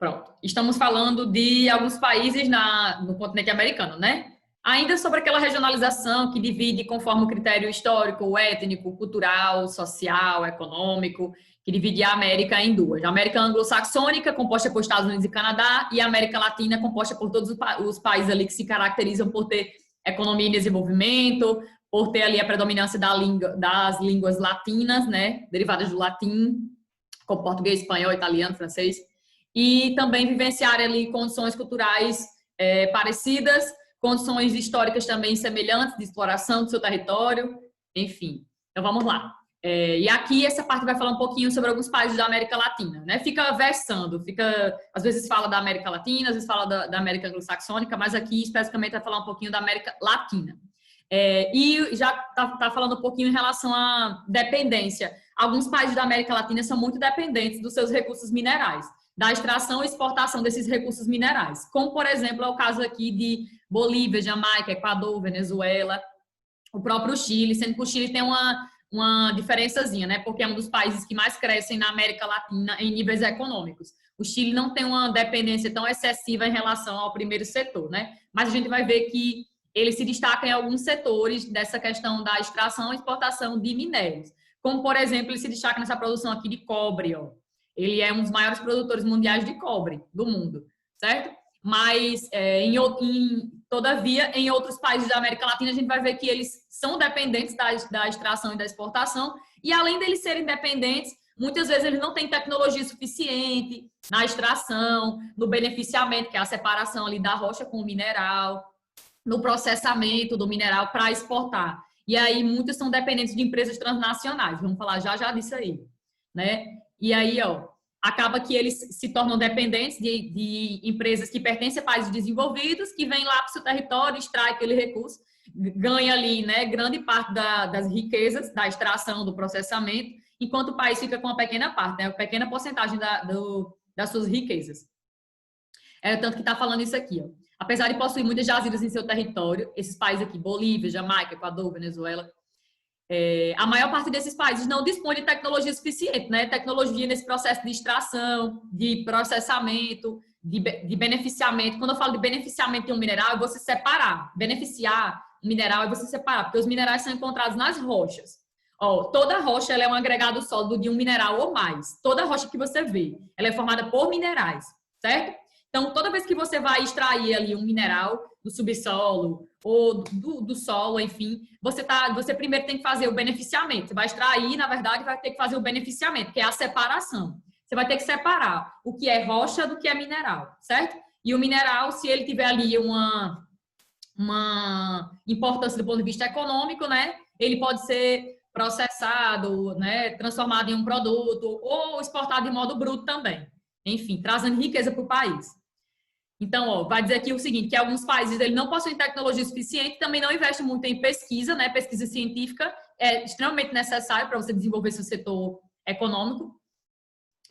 Pronto. Estamos falando de alguns países no continente americano, né? Ainda sobre aquela regionalização que divide conforme o critério histórico, étnico, cultural, social, econômico, que divide a América em duas. A América anglo-saxônica, composta por Estados Unidos e Canadá, e a América Latina, composta por todos os países ali que se caracterizam por ter economia em desenvolvimento, por ter ali a predominância das línguas latinas, né? Derivadas do latim, como português, espanhol, italiano, francês, e também vivenciar ali condições culturais parecidas, condições históricas também semelhantes de exploração do seu território, enfim. Então, vamos lá. E aqui, essa parte vai falar um pouquinho sobre alguns países da América Latina, né? Fica versando, às vezes fala da América Latina, às vezes fala da América Anglo-Saxônica, mas aqui, especificamente, vai falar um pouquinho da América Latina. E já tá falando um pouquinho em relação à dependência. Alguns países da América Latina são muito dependentes dos seus recursos minerais, da extração e exportação desses recursos minerais, como, por exemplo, é o caso aqui de Bolívia, Jamaica, Equador, Venezuela, o próprio Chile, sendo que o Chile tem uma diferençazinha, né? Porque é um dos países que mais crescem na América Latina em níveis econômicos. O Chile não tem uma dependência tão excessiva em relação ao primeiro setor, né? Mas a gente vai ver que ele se destaca em alguns setores dessa questão da extração e exportação de minérios. Como, por exemplo, ele se destaca nessa produção aqui de cobre, ó. Ele é um dos maiores produtores mundiais de cobre do mundo, certo? Mas, todavia, em outros países da América Latina, a gente vai ver que eles são dependentes da extração e da exportação, e além deles serem dependentes, muitas vezes eles não têm tecnologia suficiente na extração, no beneficiamento, que é a separação ali da rocha com o mineral, no processamento do mineral para exportar. E aí, muitos são dependentes de empresas transnacionais. Vamos falar já disso aí, né? E aí, ó, acaba que eles se tornam dependentes de empresas que pertencem a países desenvolvidos, que vêm lá para o seu território, extrai aquele recurso, ganha ali, né, grande parte das riquezas, da extração, do processamento, enquanto o país fica com uma pequena parte, né, uma pequena porcentagem das suas riquezas. Tanto que está falando isso aqui, ó. Apesar de possuir muitas jazidas em seu território, esses países aqui, Bolívia, Jamaica, Equador, Venezuela, a maior parte desses países não dispõe de tecnologia suficiente, né? Tecnologia nesse processo de extração, de processamento, de beneficiamento. Quando eu falo de beneficiamento de um mineral, é você separar. Beneficiar um mineral é você separar, porque os minerais são encontrados nas rochas. Ó, toda rocha ela é um agregado sólido de um mineral ou mais. Toda rocha que você vê, ela é formada por minerais, certo? Então, toda vez que você vai extrair ali um mineral do subsolo ou do solo, enfim, você primeiro tem que fazer o beneficiamento. Você vai extrair, na verdade, vai ter que fazer o beneficiamento, que é a separação. Você vai ter que separar o que é rocha do que é mineral, certo? E o mineral, se ele tiver ali uma importância do ponto de vista econômico, né? Ele pode ser processado, né? Transformado em um produto ou exportado de modo bruto também. Enfim, trazendo riqueza para o país. Então, ó, vai dizer aqui o seguinte, que alguns países ele não possuem tecnologia suficiente, também não investem muito em pesquisa, né? Pesquisa científica é extremamente necessário para você desenvolver seu setor econômico.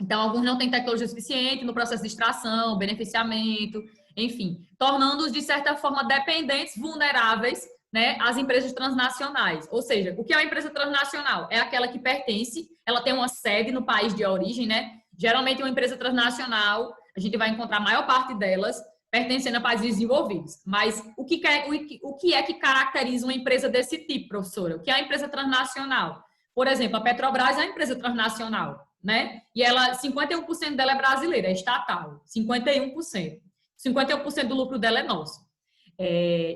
Então, alguns não têm tecnologia suficiente no processo de extração, beneficiamento, enfim, tornando-os, de certa forma, dependentes, vulneráveis, né, às empresas transnacionais. Ou seja, o que é uma empresa transnacional? É aquela que pertence, ela tem uma sede no país de origem, né? Geralmente, uma empresa transnacional, a gente vai encontrar a maior parte delas pertencendo a países desenvolvidos. Mas o que é que caracteriza uma empresa desse tipo, professora? O que é a empresa transnacional? Por exemplo, a Petrobras é uma empresa transnacional, né? E ela, 51% dela é brasileira, é estatal. 51%. 51% do lucro dela é nosso.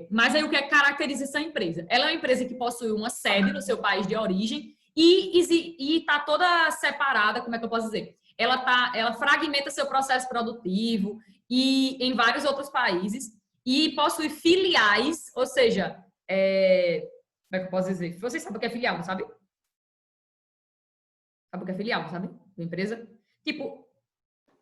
Mas aí o que caracteriza essa empresa? Ela é uma empresa que possui uma sede no seu país de origem e está toda separada, como é que eu posso dizer? Ela fragmenta seu processo produtivo e em vários outros países e possui filiais, ou seja, como é que eu posso dizer? Vocês sabem o que é filial, não sabe? Sabe o que é filial, sabe? Da empresa? Tipo,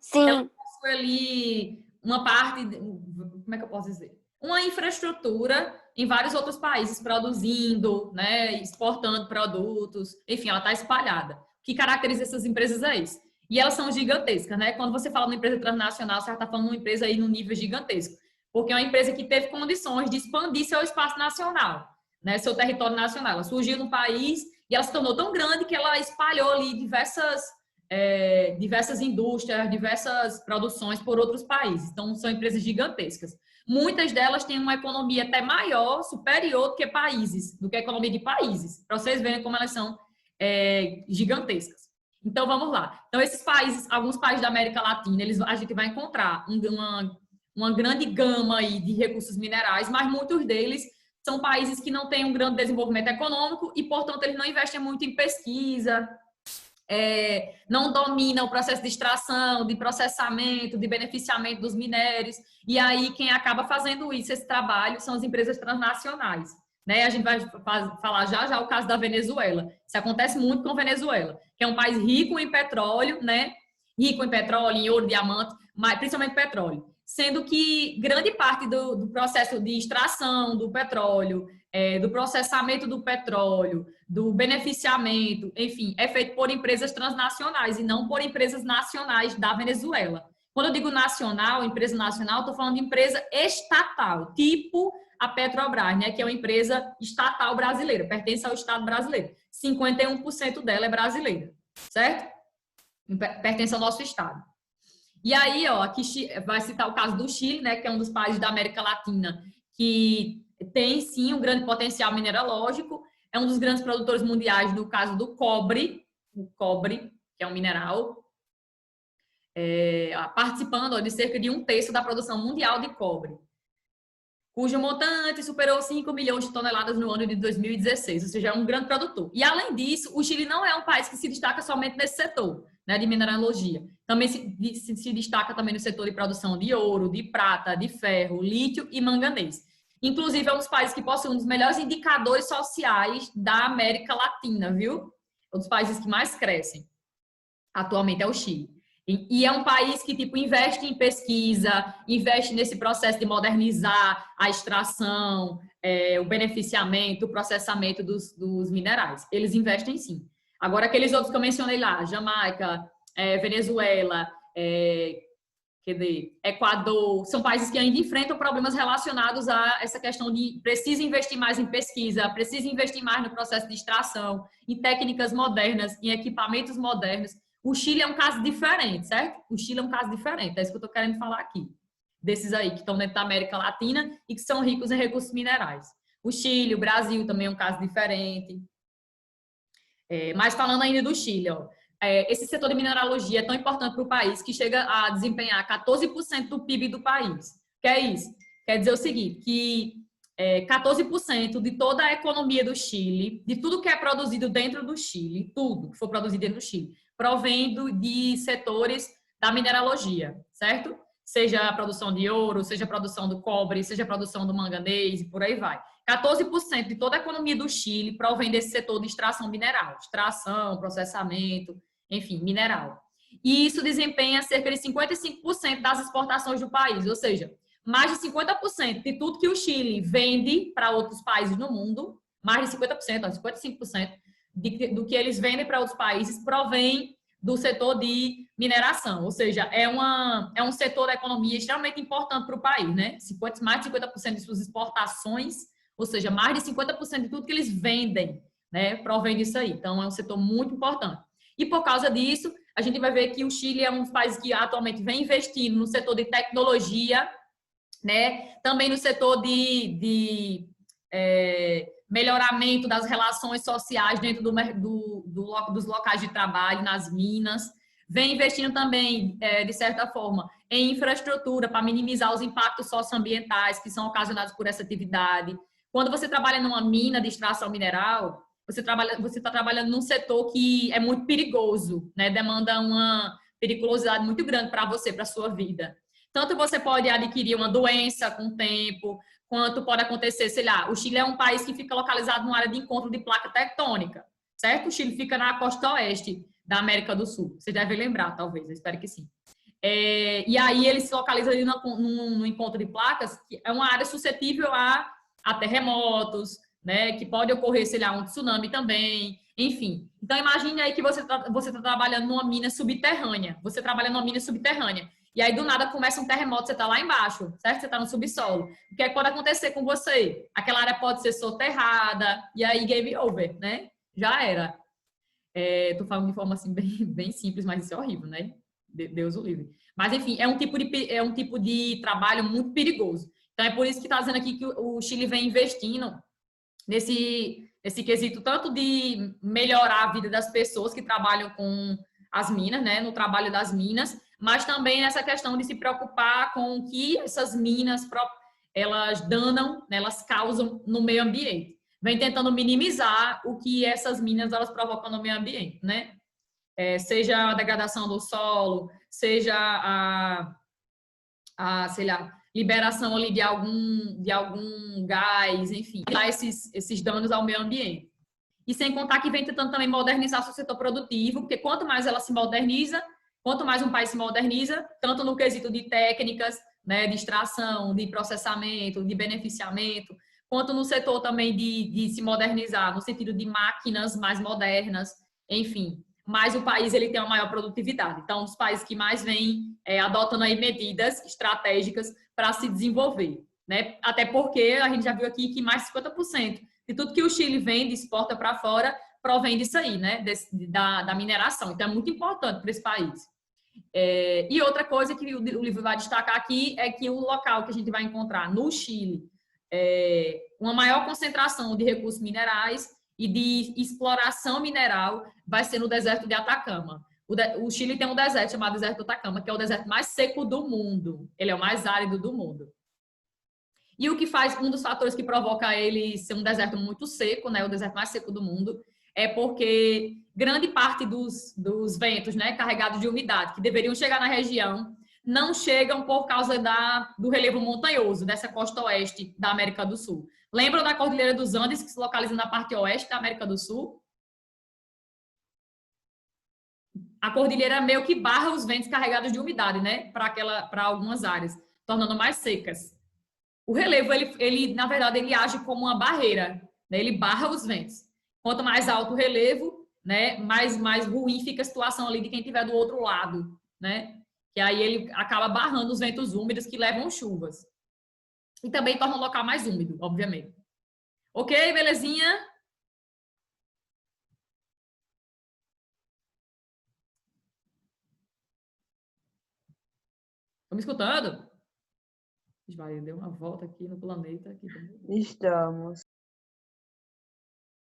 sim, ela possui ali uma parte, como é que eu posso dizer? Uma infraestrutura em vários outros países produzindo, né, exportando produtos, enfim, ela está espalhada. O que caracteriza essas empresas é isso. E elas são gigantescas, né? Quando você fala de uma empresa transnacional, você está falando de uma empresa aí no nível gigantesco. Porque é uma empresa que teve condições de expandir seu espaço nacional, né? Seu território nacional. Ela surgiu no país e ela se tornou tão grande que ela espalhou ali diversas diversas indústrias, diversas produções por outros países. Então, são empresas gigantescas. Muitas delas têm uma economia até maior, superior do que países, do que a economia de países, para vocês verem como elas são gigantescas. Então, vamos lá. Então, esses países, alguns países da América Latina, a gente vai encontrar uma grande gama aí de recursos minerais, mas muitos deles são países que não têm um grande desenvolvimento econômico e, portanto, eles não investem muito em pesquisa, não dominam o processo de extração, de processamento, de beneficiamento dos minérios. E aí, quem acaba fazendo isso, esse trabalho, são as empresas transnacionais. Né? A gente vai falar já o caso da Venezuela. Isso acontece muito com a Venezuela, que é um país rico em petróleo, né? Rico em petróleo, em ouro, diamante, mas principalmente petróleo. Sendo que grande parte do processo de extração do petróleo, do processamento do petróleo, do beneficiamento, enfim, é feito por empresas transnacionais e não por empresas nacionais da Venezuela. Quando eu digo nacional, empresa nacional, estou falando de empresa estatal, tipo a Petrobras, né, que é uma empresa estatal brasileira, pertence ao Estado brasileiro. 51% dela é brasileira, certo? Pertence ao nosso Estado. E aí, ó, aqui vai citar o caso do Chile, né, que é um dos países da América Latina que tem, sim, um grande potencial mineralógico, é um dos grandes produtores mundiais no caso do cobre, o cobre, que é um mineral, participando de cerca de 1/3 da produção mundial de cobre, cujo montante superou 5 milhões de toneladas no ano de 2016, ou seja, é um grande produtor. E, além disso, o Chile não é um país que se destaca somente nesse setor, né, de mineralogia. Também se destaca também no setor de produção de ouro, de prata, de ferro, lítio e manganês. Inclusive, é um dos países que possui um dos melhores indicadores sociais da América Latina, viu? Um dos países que mais crescem atualmente é o Chile. E é um país que, tipo, investe em pesquisa, investe nesse processo de modernizar a extração, o beneficiamento, o processamento dos minerais. Eles investem, sim. Agora, aqueles outros que eu mencionei lá, Jamaica, Venezuela, Equador, são países que ainda enfrentam problemas relacionados a essa questão de precisa investir mais em pesquisa, precisa investir mais no processo de extração, em técnicas modernas, em equipamentos modernos. O Chile é um caso diferente, certo? O Chile é um caso diferente, é isso que eu estou querendo falar aqui. Desses aí que estão dentro da América Latina e que são ricos em recursos minerais. O Chile, o Brasil também é um caso diferente. Mas falando ainda do Chile, ó, esse setor de mineralogia é tão importante para o país que chega a desempenhar 14% do PIB do país. Que é isso? Quer dizer o seguinte, que 14% de toda a economia do Chile, de tudo que é produzido dentro do Chile, tudo que for produzido dentro do Chile, provém de setores da mineralogia, certo? Seja a produção de ouro, seja a produção do cobre, seja a produção do manganês e por aí vai. 14% de toda a economia do Chile provém desse setor de extração mineral, extração, processamento, enfim, mineral. E isso desempenha cerca de 55% das exportações do país, ou seja, mais de 50% de tudo que o Chile vende para outros países no mundo, mais de 50%, 55% do que eles vendem para outros países provém do setor de mineração, ou seja, é um setor da economia extremamente importante para o país, né? Mais de 50% de suas exportações, ou seja, mais de 50% de tudo que eles vendem, né, provém disso aí. Então, é um setor muito importante. E por causa disso, a gente vai ver que o Chile é um dos países que atualmente vem investindo no setor de tecnologia, né? Também no setor de melhoramento das relações sociais dentro dos locais de trabalho, nas minas. Vem investindo também, de certa forma, em infraestrutura para minimizar os impactos socioambientais que são ocasionados por essa atividade. Quando você trabalha numa mina de extração mineral, você está trabalhando num setor que é muito perigoso, né? Demanda uma periculosidade muito grande para você, para a sua vida. Tanto você pode adquirir uma doença com o tempo, quanto pode acontecer, sei lá, o Chile é um país que fica localizado numa área de encontro de placa tectônica, certo? O Chile fica na costa oeste da América do Sul. Você deve lembrar, talvez, eu espero que sim. E aí ele se localiza ali no encontro de placas, que é uma área suscetível a terremotos, né? Que pode ocorrer, sei lá, um tsunami também, enfim. Então, imagine aí que você tá trabalhando numa mina subterrânea. Você trabalha numa mina subterrânea. E aí, do nada, começa um terremoto, você está lá embaixo, certo? Você está no subsolo. O que é que pode acontecer com você? Aquela área pode ser soterrada, e aí game over, né? Já era. Tô falando de forma assim bem simples, mas isso é horrível, né? Deus o livre. Mas enfim, é um tipo de trabalho muito perigoso. Então é por isso que está dizendo aqui que o Chile vem investindo nesse quesito tanto de melhorar a vida das pessoas que trabalham com as minas, né, no trabalho das minas, mas também nessa questão de se preocupar com o que essas minas elas danam, né, elas causam no meio ambiente. Vem tentando minimizar o que essas minas elas provocam no meio ambiente, né? Seja a degradação do solo, seja sei lá, liberação ali de algum gás, enfim, esses danos ao meio ambiente. E sem contar que vem tentando também modernizar o setor produtivo, porque quanto mais ela se moderniza, quanto mais um país se moderniza, tanto no quesito de técnicas, né, de extração, de processamento, de beneficiamento, quanto no setor também de se modernizar, no sentido de máquinas mais modernas, enfim, mais o país ele tem uma maior produtividade. Então, um dos países que mais vem adotando aí medidas estratégicas para se desenvolver, né? Até porque a gente já viu aqui que mais de 50% de tudo que o Chile vende, exporta para fora, provém disso aí, né? Da mineração. Então, é muito importante para esse país. E outra coisa que o livro vai destacar aqui é que o local que a gente vai encontrar no Chile uma maior concentração de recursos minerais e de exploração mineral vai ser no deserto de Atacama. O Chile tem um deserto chamado deserto de Atacama, que é o deserto mais seco do mundo. Ele é o mais árido do mundo. E o que faz, um dos fatores que provoca ele ser um deserto muito seco, né, o deserto mais seco do mundo, é porque grande parte dos ventos, né, carregados de umidade, que deveriam chegar na região, não chegam por causa do relevo montanhoso dessa costa oeste da América do Sul. Lembram da Cordilheira dos Andes, que se localiza na parte oeste da América do Sul? A cordilheira meio que barra os ventos carregados de umidade, né, para algumas áreas, tornando mais secas. O relevo, na verdade, ele age como uma barreira, né? Ele barra os ventos. Quanto mais alto o relevo, né, mais ruim fica a situação ali de quem estiver do outro lado, né? Que aí ele acaba barrando os ventos úmidos que levam chuvas. E também torna o local mais úmido, obviamente. Ok, belezinha? Estão me escutando? Vai, deu uma volta aqui no planeta. Aqui. Estamos.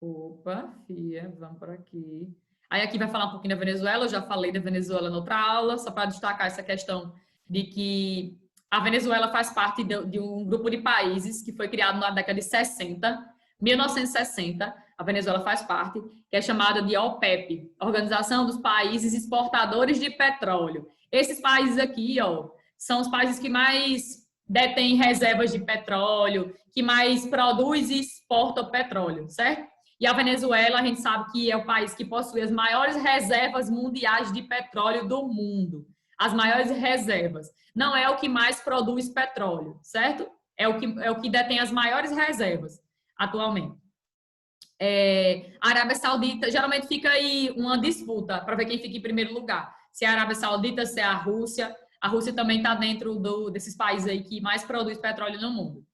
Opa, Fia, vamos por aqui. Aí aqui vai falar um pouquinho da Venezuela, eu já falei da Venezuela na outra aula, só para destacar essa questão de que a Venezuela faz parte de um grupo de países que foi criado na década de 60, 1960, a Venezuela faz parte, que é chamada de OPEP, Organização dos Países Exportadores de Petróleo. Esses países aqui, ó, são os países que mais detêm reservas de petróleo, que mais produz e exporta petróleo, certo? E a Venezuela, a gente sabe que é o país que possui as maiores reservas mundiais de petróleo do mundo. As maiores reservas. Não é o que mais produz petróleo, certo? É o que detém as maiores reservas atualmente. A Arábia Saudita, geralmente fica aí uma disputa para ver quem fica em primeiro lugar. Se é a Arábia Saudita, se é a Rússia. A Rússia também está dentro desses países aí que mais produz petróleo no mundo.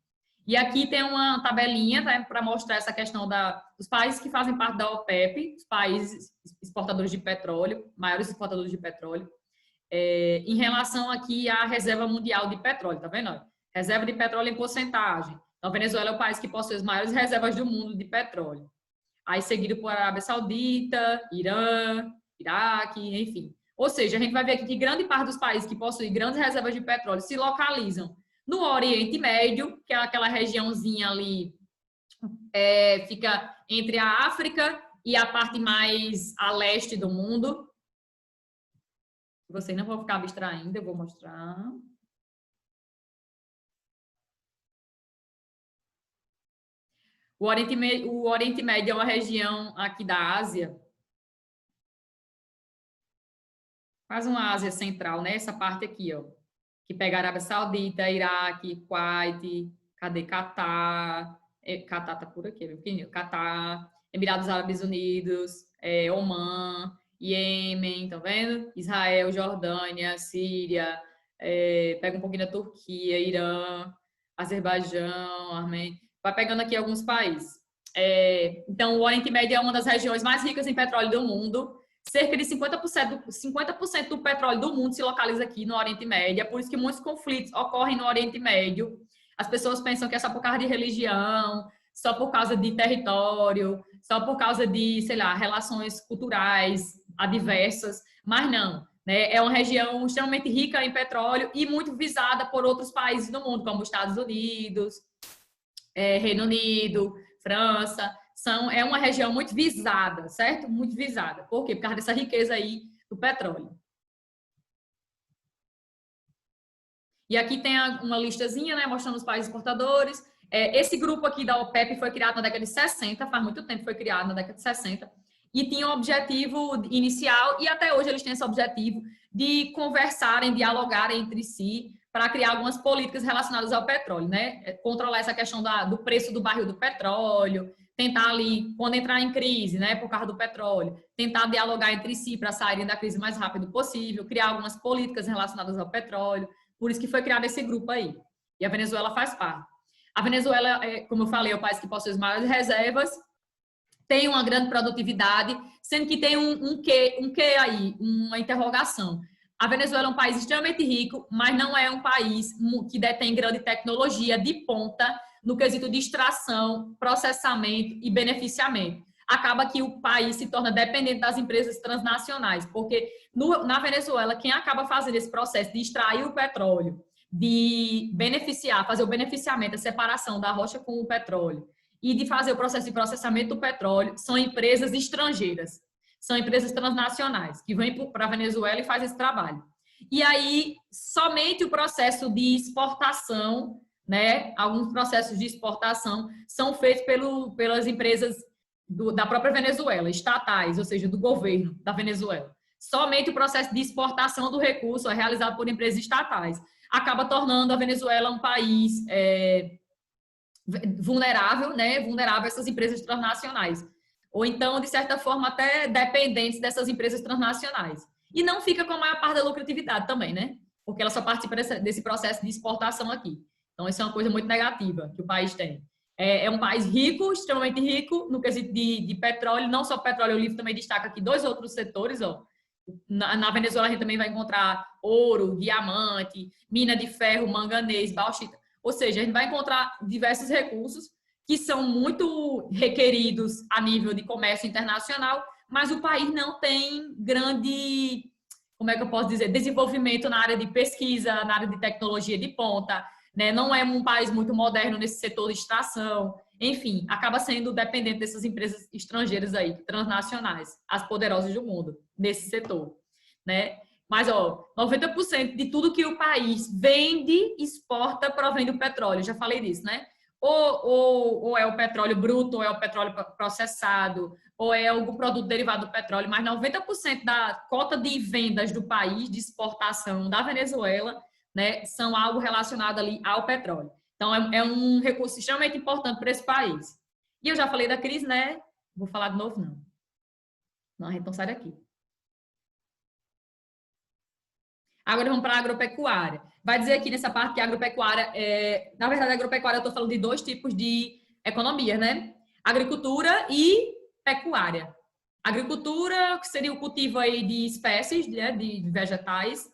E aqui tem uma tabelinha, né, para mostrar essa questão dos países que fazem parte da OPEP, os países exportadores de petróleo, maiores exportadores de petróleo, em relação aqui à reserva mundial de petróleo, tá vendo? Reserva de petróleo em porcentagem. Então, a Venezuela é o país que possui as maiores reservas do mundo de petróleo. Aí, seguido por Arábia Saudita, Irã, Iraque, enfim. Ou seja, a gente vai ver aqui que grande parte dos países que possuem grandes reservas de petróleo se localizam no Oriente Médio, que é aquela regiãozinha ali, fica entre a África e a parte mais a leste do mundo. Vocês não vão ficar abstraindo, eu vou mostrar. O Oriente Médio é uma região aqui da Ásia, quase uma Ásia central, né? Essa parte aqui, ó, que pega a Arábia Saudita, Iraque, Kuwait, cadê Catar? Catar tá por aqui, Catar, Emirados Árabes Unidos, Omã, Iêmen, tá vendo? Israel, Jordânia, Síria, pega um pouquinho da Turquia, Irã, Azerbaijão, Armênia. Vai pegando aqui alguns países. Então, o Oriente Médio é uma das regiões mais ricas em petróleo do mundo. Cerca de 50% do petróleo do mundo se localiza aqui no Oriente Médio. É por isso que muitos conflitos ocorrem no Oriente Médio. As pessoas pensam que é só por causa de religião, só por causa de território, só por causa de, sei lá, relações culturais adversas, mas não. Né? É uma região extremamente rica em petróleo e muito visada por outros países do mundo, como os Estados Unidos, Reino Unido, França. É uma região muito visada, certo? Muito visada. Por quê? Por causa dessa riqueza aí do petróleo. E aqui tem uma listazinha, né, mostrando os países exportadores. Esse grupo aqui da OPEP foi criado na década de 60, faz muito tempo que foi criado, na década de 60, e tinha um objetivo inicial, e até hoje eles têm esse objetivo, de conversarem, dialogarem entre si, para criar algumas políticas relacionadas ao petróleo, né? Controlar essa questão do preço do barril do petróleo, tentar ali, quando entrar em crise, né, por causa do petróleo, tentar dialogar entre si para saírem da crise o mais rápido possível, criar algumas políticas relacionadas ao petróleo. Por isso que foi criado esse grupo aí. E a Venezuela faz parte. A Venezuela, como eu falei, é o país que possui as maiores reservas, tem uma grande produtividade, sendo que tem um quê aí, uma interrogação. A Venezuela é um país extremamente rico, mas não é um país que detém grande tecnologia de ponta no quesito de extração, processamento e beneficiamento. Acaba que o país se torna dependente das empresas transnacionais, porque na Venezuela, quem acaba fazendo esse processo de extrair o petróleo, de beneficiar, fazer o beneficiamento, a separação da rocha com o petróleo e de fazer o processo de processamento do petróleo, são empresas estrangeiras, são empresas transnacionais, que vêm para a Venezuela e fazem esse trabalho. E aí, somente o processo de exportação, né, alguns processos de exportação são feitos pelas empresas da própria Venezuela, estatais, ou seja, do governo da Venezuela. Somente o processo de exportação do recurso é realizado por empresas estatais. Acaba tornando a Venezuela um país vulnerável, né? Vulnerável a essas empresas transnacionais. Ou então, de certa forma, até dependentes dessas empresas transnacionais. E não fica com a maior parte da lucratividade também, né? Porque ela só participa desse processo de exportação aqui. Então, isso é uma coisa muito negativa que o país tem. É um país rico, extremamente rico, no quesito de petróleo, não só petróleo, o livro também destaca aqui dois outros setores, ó. Na Venezuela a gente também vai encontrar ouro, diamante, mina de ferro, manganês, bauxita. Ou seja, a gente vai encontrar diversos recursos que são muito requeridos a nível de comércio internacional, mas o país não tem grande, como é que eu posso dizer, desenvolvimento na área de pesquisa, na área de tecnologia de ponta, né? Não é um país muito moderno nesse setor de extração. Enfim, acaba sendo dependente dessas empresas estrangeiras aí, transnacionais, as poderosas do mundo, nesse setor, né? Mas, ó, 90% de tudo que o país vende, exporta, provém do petróleo. Já falei disso, né? Ou é o petróleo bruto, ou é o petróleo processado, ou é algum produto derivado do petróleo, mas 90% da cota de vendas do país, de exportação da Venezuela, né, são algo relacionado ali ao petróleo. Então, é um recurso extremamente importante para esse país. E eu já falei da crise, né? Vou falar de novo, não. Não, então sai daqui. Agora vamos para a agropecuária. Vai dizer aqui nessa parte que a agropecuária, na verdade, a agropecuária eu estou falando de dois tipos de economia, né? Agricultura e pecuária. Agricultura, que seria o cultivo aí de espécies, né, de vegetais,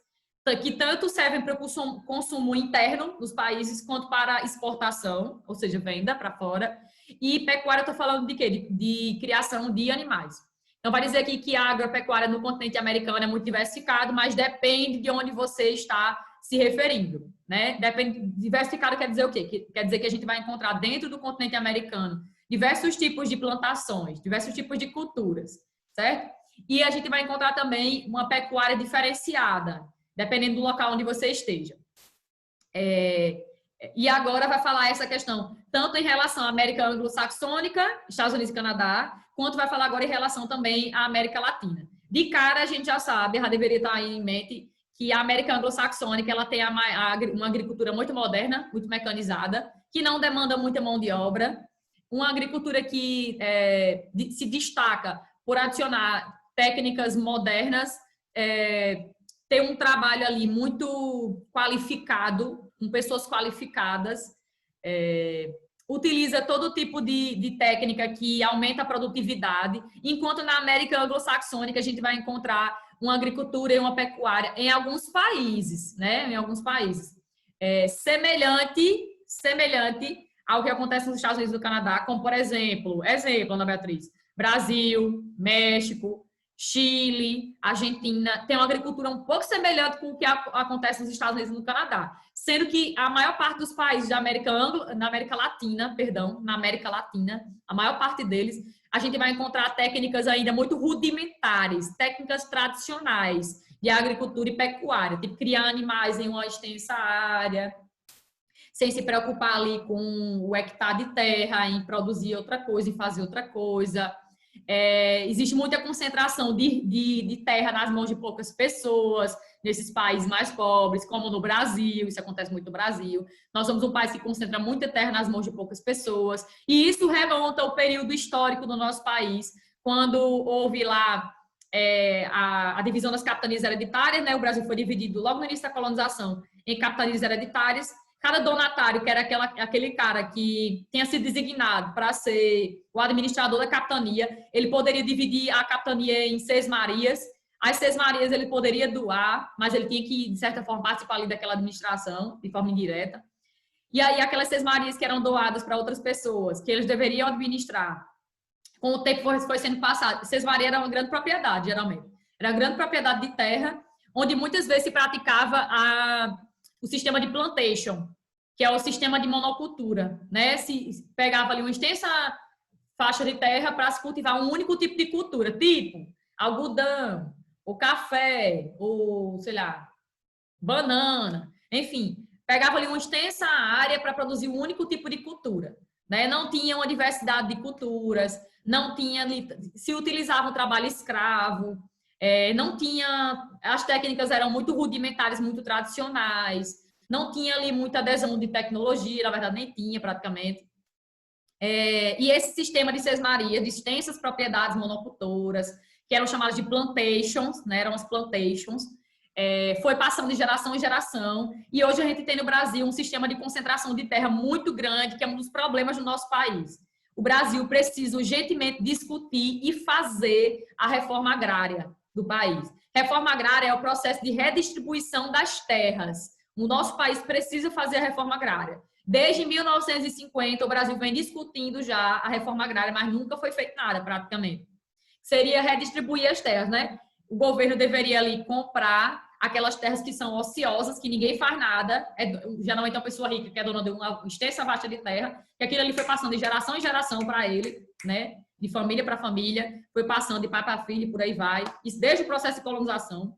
que tanto servem para o consumo interno dos países quanto para exportação, ou seja, venda para fora. E pecuária, eu estou falando de quê? De criação de animais. Então, vai dizer aqui que a agropecuária no continente americano é muito diversificado, mas depende de onde você está se referindo, né? Depende, diversificado quer dizer o quê? Quer dizer que a gente vai encontrar dentro do continente americano diversos tipos de plantações, diversos tipos de culturas, certo? E a gente vai encontrar também uma pecuária diferenciada, dependendo do local onde você esteja. E agora vai falar essa questão, tanto em relação à América anglo-saxônica, Estados Unidos e Canadá, quanto vai falar agora em relação também à América Latina. De cara, a gente já sabe, já deveria estar aí em mente, que a América anglo-saxônica ela tem uma agricultura muito moderna, muito mecanizada, que não demanda muita mão de obra, uma agricultura que se destaca por adicionar técnicas modernas, ter um trabalho ali muito qualificado, com pessoas qualificadas, utiliza todo tipo de técnica que aumenta a produtividade, enquanto na América anglo-saxônica a gente vai encontrar uma agricultura e uma pecuária em alguns países, né? Em alguns países. Semelhante ao que acontece nos Estados Unidos e no Canadá, como, por exemplo, Ana Beatriz, Brasil, México, Chile, Argentina, tem uma agricultura um pouco semelhante com o que acontece nos Estados Unidos e no Canadá, sendo que a maior parte dos países na América Latina, a maior parte deles, a gente vai encontrar técnicas ainda muito rudimentares, técnicas tradicionais de agricultura e pecuária, tipo criar animais em uma extensa área, sem se preocupar ali com o hectare de terra, em produzir outra coisa, em fazer outra coisa. Existe muita concentração de terra nas mãos de poucas pessoas, nesses países mais pobres, como no Brasil, isso acontece muito no Brasil. Nós somos um país que concentra muita terra nas mãos de poucas pessoas, e isso remonta ao período histórico do nosso país, quando houve lá a divisão das capitanias hereditárias, né? O Brasil foi dividido logo no início da colonização em capitanias hereditárias. Cada donatário, que era aquele cara que tinha sido designado para ser o administrador da capitania, ele poderia dividir a capitania em sesmarias. As sesmarias ele poderia doar, mas ele tinha que, de certa forma, participar ali daquela administração, de forma indireta. E aí, aquelas sesmarias que eram doadas para outras pessoas, que eles deveriam administrar, com o tempo foi sendo passado. Sesmaria era uma grande propriedade, geralmente. Era uma grande propriedade de terra, onde muitas vezes se praticava o sistema de plantation, que é o sistema de monocultura, né? Se pegava ali uma extensa faixa de terra para se cultivar um único tipo de cultura, tipo algodão, ou café, ou, sei lá, banana, enfim. Pegava ali uma extensa área para produzir um único tipo de cultura, né? Não tinha uma diversidade de culturas, não tinha, se utilizava o trabalho escravo, não tinha, as técnicas eram muito rudimentares, muito tradicionais, não tinha ali muita adesão de tecnologia, na verdade nem tinha praticamente. E esse sistema de sesmaria, de extensas propriedades monocultoras, que eram chamadas de plantations, né, eram as plantations, foi passando de geração em geração, e hoje a gente tem no Brasil um sistema de concentração de terra muito grande, que é um dos problemas do nosso país. O Brasil precisa urgentemente discutir e fazer a reforma agrária do país. Reforma agrária é o processo de redistribuição das terras. O nosso país precisa fazer a reforma agrária. Desde 1950, o Brasil vem discutindo já a reforma agrária, mas nunca foi feito nada, praticamente. Seria redistribuir as terras, né? O governo deveria ali comprar aquelas terras que são ociosas, que ninguém faz nada, geralmente é uma pessoa rica que é dona de uma extensa faixa de terra, que aquilo ali foi passando de geração em geração para ele, né? De família para família, foi passando de pai para filho, por aí vai. Isso desde o processo de colonização.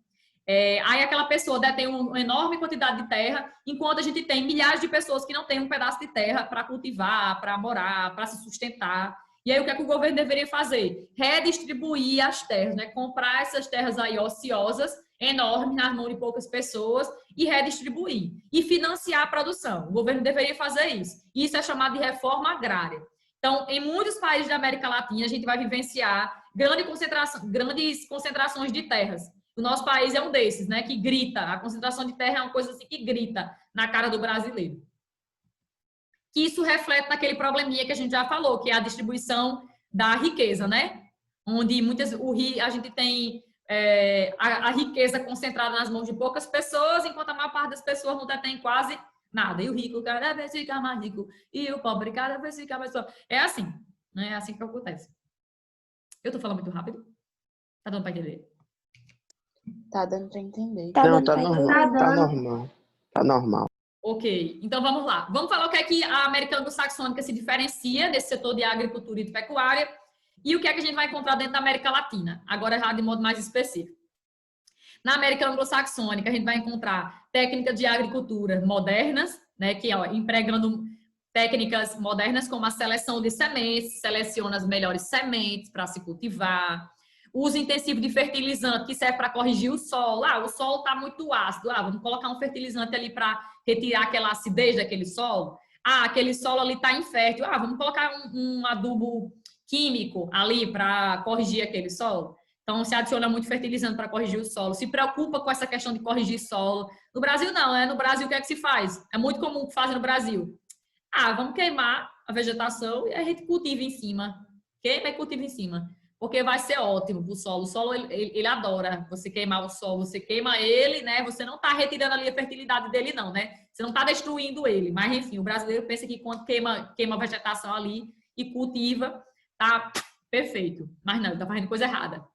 Aí aquela pessoa detém uma enorme quantidade de terra, enquanto a gente tem milhares de pessoas que não têm um pedaço de terra para cultivar, para morar, para se sustentar. E aí o que é que o governo deveria fazer? Redistribuir as terras, né? Comprar essas terras aí ociosas, enormes, nas mãos de poucas pessoas e redistribuir. E financiar a produção. O governo deveria fazer isso. Isso é chamado de reforma agrária. Então, em muitos países da América Latina, a gente vai vivenciar grandes concentrações de terras. O nosso país é um desses, né? Que grita. A concentração de terra é uma coisa assim que grita na cara do brasileiro. Que isso reflete naquele probleminha que a gente já falou, que é a distribuição da riqueza, né? Onde a gente tem a riqueza concentrada nas mãos de poucas pessoas, enquanto a maior parte das pessoas não detém quase nada. E o rico cada vez fica mais rico, e o pobre cada vez fica mais pobre. É assim, né? É assim que acontece. Eu tô falando muito rápido? Tá dando para entender? Tá dando para entender. Não, tá normal. Tá normal. Tá normal. Ok, então vamos lá. Vamos falar o que é que a América anglo-saxônica se diferencia desse setor de agricultura e de pecuária e o que é que a gente vai encontrar dentro da América Latina, agora já de modo mais específico. Na América anglo-saxônica, a gente vai encontrar técnicas de agricultura modernas, né, que empregando técnicas modernas como a seleção de sementes, seleciona as melhores sementes para se cultivar, uso intensivo de fertilizante, que serve para corrigir o solo. O solo está muito ácido. Vamos colocar um fertilizante ali para retirar aquela acidez daquele solo. Aquele solo ali está infértil. Vamos colocar um adubo químico ali para corrigir aquele solo. Então, se adiciona muito fertilizante para corrigir o solo. Se preocupa com essa questão de corrigir solo. No Brasil, não. No Brasil, o que é que se faz? É muito comum que fazem no Brasil. Vamos queimar a vegetação e a gente cultiva em cima. Queima e cultiva em cima. Porque vai ser ótimo para o solo. O solo, ele adora você queimar o solo. Você queima ele, né? Você não está retirando ali a fertilidade dele, não, né? Você não está destruindo ele. Mas, enfim, o brasileiro pensa que quando queima a vegetação ali e cultiva, tá perfeito. Mas não, está fazendo coisa errada.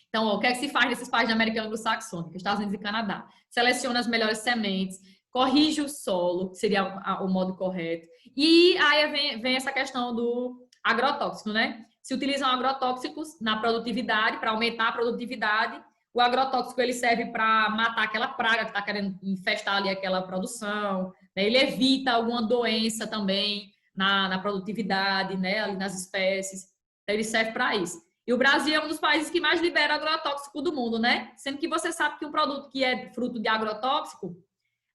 Então, ó, o que é que se faz nesses países da América Anglo-Saxônica, Estados Unidos e Canadá? Seleciona as melhores sementes, corrige o solo, que seria o modo correto. E aí vem essa questão do agrotóxico, né? Se utilizam agrotóxicos na produtividade, para aumentar a produtividade. O agrotóxico, ele serve para matar aquela praga que está querendo infestar ali aquela produção, né? Ele evita alguma doença também na produtividade, né? Ali nas espécies. Então, ele serve para isso. E o Brasil é um dos países que mais libera agrotóxico do mundo, né? Sendo que você sabe que um produto que é fruto de agrotóxico,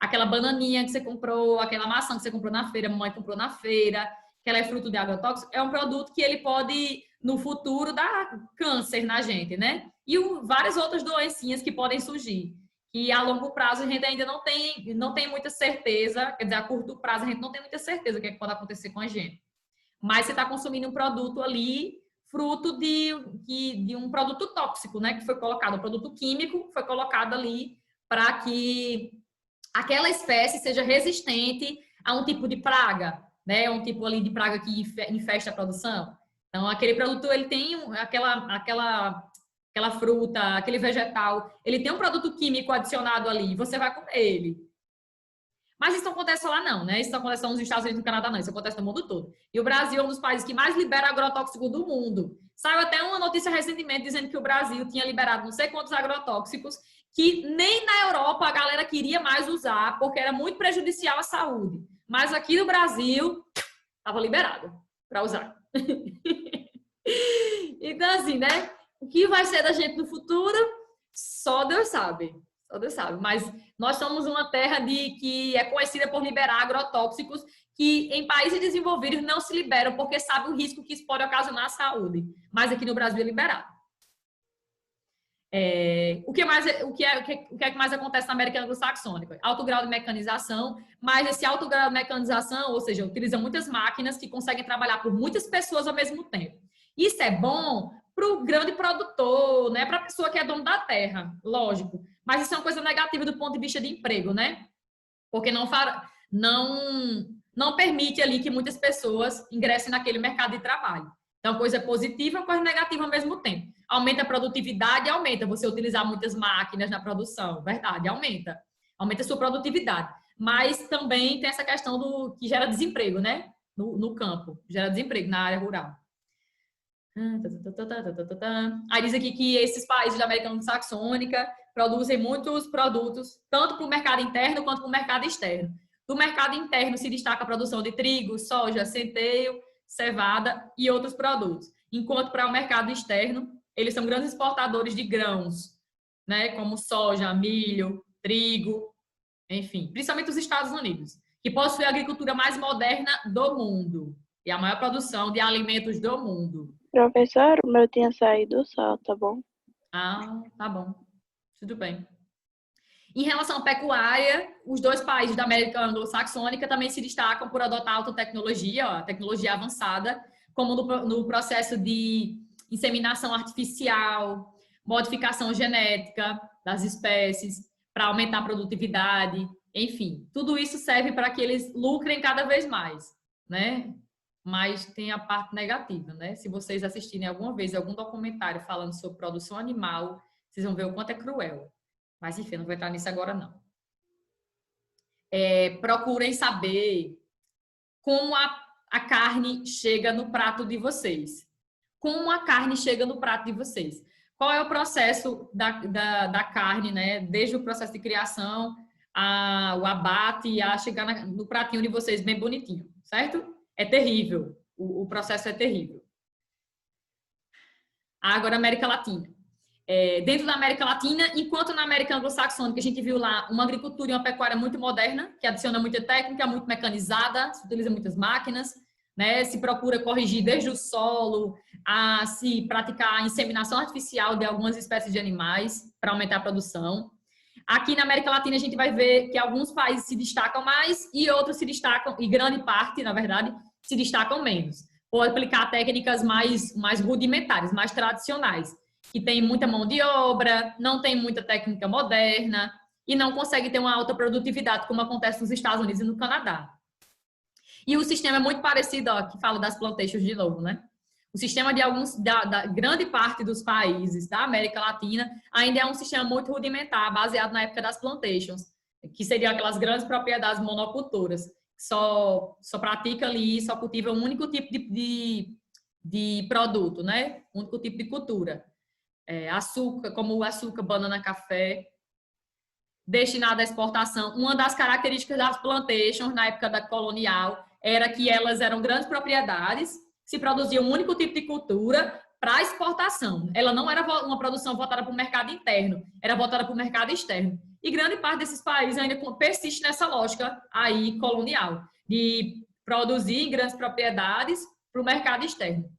aquela bananinha que você comprou, aquela maçã que você comprou na feira, a mamãe comprou na feira, que ela é fruto de agrotóxico, é um produto que ele pode, no futuro, dar câncer na gente, né? E várias outras doencinhas que podem surgir. E a longo prazo a gente ainda não tem muita certeza, quer dizer, a curto prazo a gente não tem muita certeza o que é que pode acontecer com a gente. Mas você está consumindo um produto ali, fruto de um produto tóxico, né? Que foi colocado, um produto químico foi colocado ali para que aquela espécie seja resistente a um tipo de praga, né? Um tipo ali de praga que infesta a produção. Então, aquele produto, ele tem aquela fruta, aquele vegetal, ele tem um produto químico adicionado ali, e você vai comer ele. Mas isso não acontece lá não, né? Isso não acontece nos Estados Unidos e no Canadá não, isso acontece no mundo todo. E o Brasil é um dos países que mais libera agrotóxico do mundo. Saiu até uma notícia recentemente dizendo que o Brasil tinha liberado não sei quantos agrotóxicos que nem na Europa a galera queria mais usar porque era muito prejudicial à saúde. Mas aqui no Brasil estava liberado para usar. Então assim, né? O que vai ser da gente no futuro? Só Deus sabe. Só Deus sabe. Mas nós somos uma terra que é conhecida por liberar agrotóxicos que em países desenvolvidos não se liberam porque sabe o risco que isso pode ocasionar à saúde. Mas aqui no Brasil é liberado. O que é que mais acontece na América Anglo-Saxônica? Alto grau de mecanização, mas esse alto grau de mecanização, ou seja, utiliza muitas máquinas que conseguem trabalhar por muitas pessoas ao mesmo tempo. Isso é bom para o grande produtor, né? Para a pessoa que é dono da terra, lógico. Mas isso é uma coisa negativa do ponto de vista de emprego, né? Porque não permite ali que muitas pessoas ingressem naquele mercado de trabalho. Então, coisa positiva e coisa negativa ao mesmo tempo. Aumenta a produtividade, aumenta você utilizar muitas máquinas na produção, verdade, aumenta. Aumenta a sua produtividade. Mas também tem essa questão do que gera desemprego, né? No campo, gera desemprego na área rural. Aí diz aqui que esses países da América Anglo-Saxônica produzem muitos produtos, tanto para o mercado interno quanto para o mercado externo. Do mercado interno se destaca a produção de trigo, soja, centeio, cevada e outros produtos. Enquanto para o mercado externo, eles são grandes exportadores de grãos, né, como soja, milho, trigo, enfim, principalmente os Estados Unidos, que possui a agricultura mais moderna do mundo e a maior produção de alimentos do mundo. Professor, o meu tinha saído só, tá bom? Ah, tá bom. Tudo bem. Em relação à pecuária, os dois países da América Anglo-Saxônica também se destacam por adotar alta tecnologia, a tecnologia avançada, como no processo de inseminação artificial, modificação genética das espécies, para aumentar a produtividade, enfim. Tudo isso serve para que eles lucrem cada vez mais, né? Mas tem a parte negativa, né? Se vocês assistirem alguma vez algum documentário falando sobre produção animal, vocês vão ver o quanto é cruel. Mas, enfim, não vou entrar nisso agora, não. Procurem saber como a carne chega no prato de vocês. Como a carne chega no prato de vocês. Qual é o processo da carne, né? Desde o processo de criação, o abate, a chegar no pratinho de vocês bem bonitinho, certo? É terrível. O processo é terrível. Agora, América Latina. Dentro da América Latina, enquanto na América Anglo-Saxônica a gente viu lá uma agricultura e uma pecuária muito moderna, que adiciona muita técnica, muito mecanizada, se utiliza muitas máquinas, né? Se procura corrigir desde o solo, a se praticar a inseminação artificial de algumas espécies de animais para aumentar a produção. Aqui na América Latina a gente vai ver que alguns países se destacam mais e outros se destacam, e grande parte, na verdade, se destacam menos, ou aplicar técnicas mais rudimentares, mais tradicionais, que tem muita mão de obra, não tem muita técnica moderna e não consegue ter uma alta produtividade, como acontece nos Estados Unidos e no Canadá. E o sistema é muito parecido, ó, que fala das plantations de novo, né? O sistema da grande parte dos países da América Latina ainda é um sistema muito rudimentar, baseado na época das plantations, que seriam aquelas grandes propriedades monocultoras, que só pratica ali, só cultiva um único tipo de produto, né? Um único tipo de cultura. Açúcar, como o açúcar, banana, café, destinado à exportação. Uma das características das plantations na época da colonial era que elas eram grandes propriedades, se produzia um único tipo de cultura para exportação. Ela não era uma produção voltada para o mercado interno, era voltada para o mercado externo. E grande parte desses países ainda persiste nessa lógica aí colonial, de produzir em grandes propriedades para o mercado externo.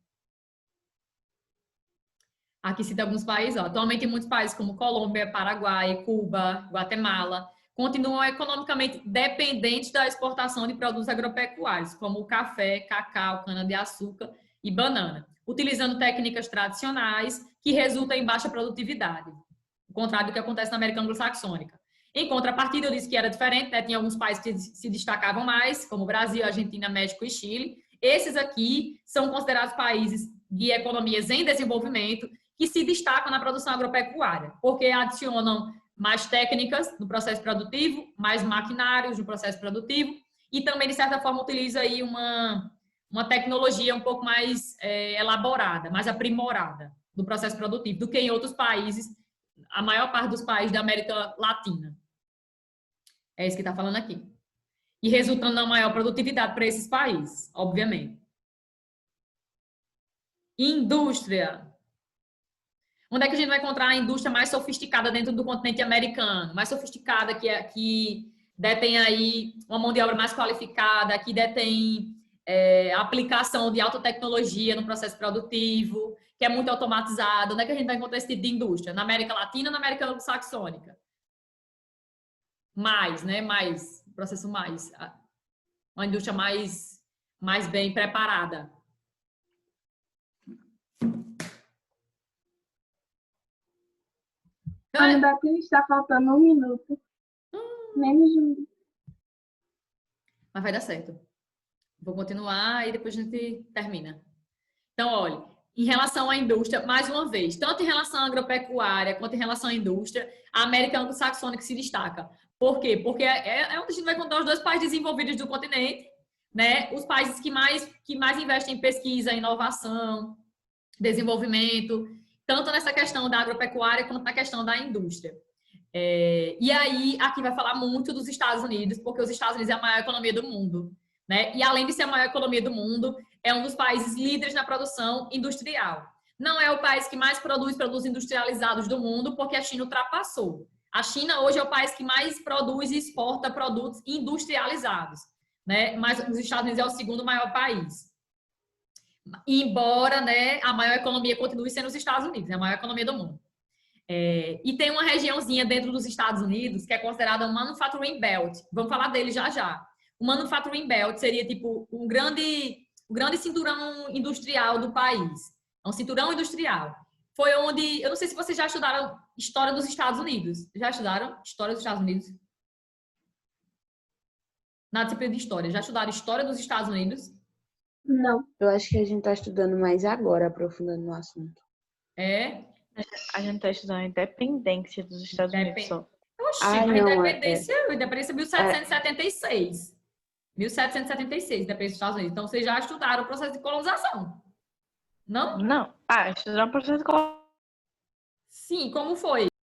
Aqui cita alguns países, ó. Atualmente em muitos países como Colômbia, Paraguai, Cuba, Guatemala, continuam economicamente dependentes da exportação de produtos agropecuários, como o café, cacau, cana-de-açúcar e banana, utilizando técnicas tradicionais que resultam em baixa produtividade, o contrário do que acontece na América Anglo-Saxônica. Em contrapartida, eu disse que era diferente, né? Tinha alguns países que se destacavam mais, como Brasil, Argentina, México e Chile. Esses aqui são considerados países de economias em desenvolvimento que se destacam na produção agropecuária, porque adicionam mais técnicas no processo produtivo, mais maquinários no processo produtivo e também, de certa forma, utiliza aí uma tecnologia um pouco mais elaborada, mais aprimorada do processo produtivo do que em outros países, a maior parte dos países da América Latina. É isso que está falando aqui. E resultando na maior produtividade para esses países, obviamente. Indústria. Onde é que a gente vai encontrar a indústria mais sofisticada dentro do continente americano? Mais sofisticada, que detém aí uma mão de obra mais qualificada, que detém aplicação de alta tecnologia no processo produtivo, que é muito automatizado. Onde é que a gente vai encontrar esse tipo de indústria? Na América Latina ou na América Anglo-Saxônica? Mais, né? Mais, processo mais. Uma indústria mais bem preparada. Ainda que está faltando 1 minuto. Menos de 1 minuto. Mas vai dar certo. Vou continuar e depois a gente termina. Então, olha, em relação à indústria, mais uma vez, tanto em relação à agropecuária quanto em relação à indústria, a América Anglo-Saxônica se destaca. Por quê? Porque é onde a gente vai encontrar os dois países desenvolvidos do continente, né? Os países que mais investem em pesquisa, inovação, desenvolvimento, tanto nessa questão da agropecuária quanto na questão da indústria. E aí, aqui vai falar muito dos Estados Unidos, porque os Estados Unidos é a maior economia do mundo, né? E além de ser a maior economia do mundo, é um dos países líderes na produção industrial. Não é o país que mais produz produtos industrializados do mundo, porque a China ultrapassou. A China hoje é o país que mais produz e exporta produtos industrializados, né? Mas os Estados Unidos é o segundo maior país. Embora, né, a maior economia continue sendo os Estados Unidos, é a maior economia do mundo. E tem uma regiãozinha dentro dos Estados Unidos que é considerada um Manufacturing Belt. Vamos falar dele já já. O Manufacturing Belt seria tipo um grande cinturão industrial do país. É um cinturão industrial. Foi onde, eu não sei se vocês já estudaram história dos Estados Unidos. Já estudaram história dos Estados Unidos? Na disciplina de história. Já estudaram história dos Estados Unidos? Não. Eu acho que a gente está estudando mais agora, aprofundando no assunto. A gente está estudando a independência dos Estados Unidos só. Oxi, Ah, a não, independência é 1776. 1776, independência dos Estados Unidos. Então, vocês já estudaram o processo de colonização? Não? Não. Estudamos o processo de Sim, como foi?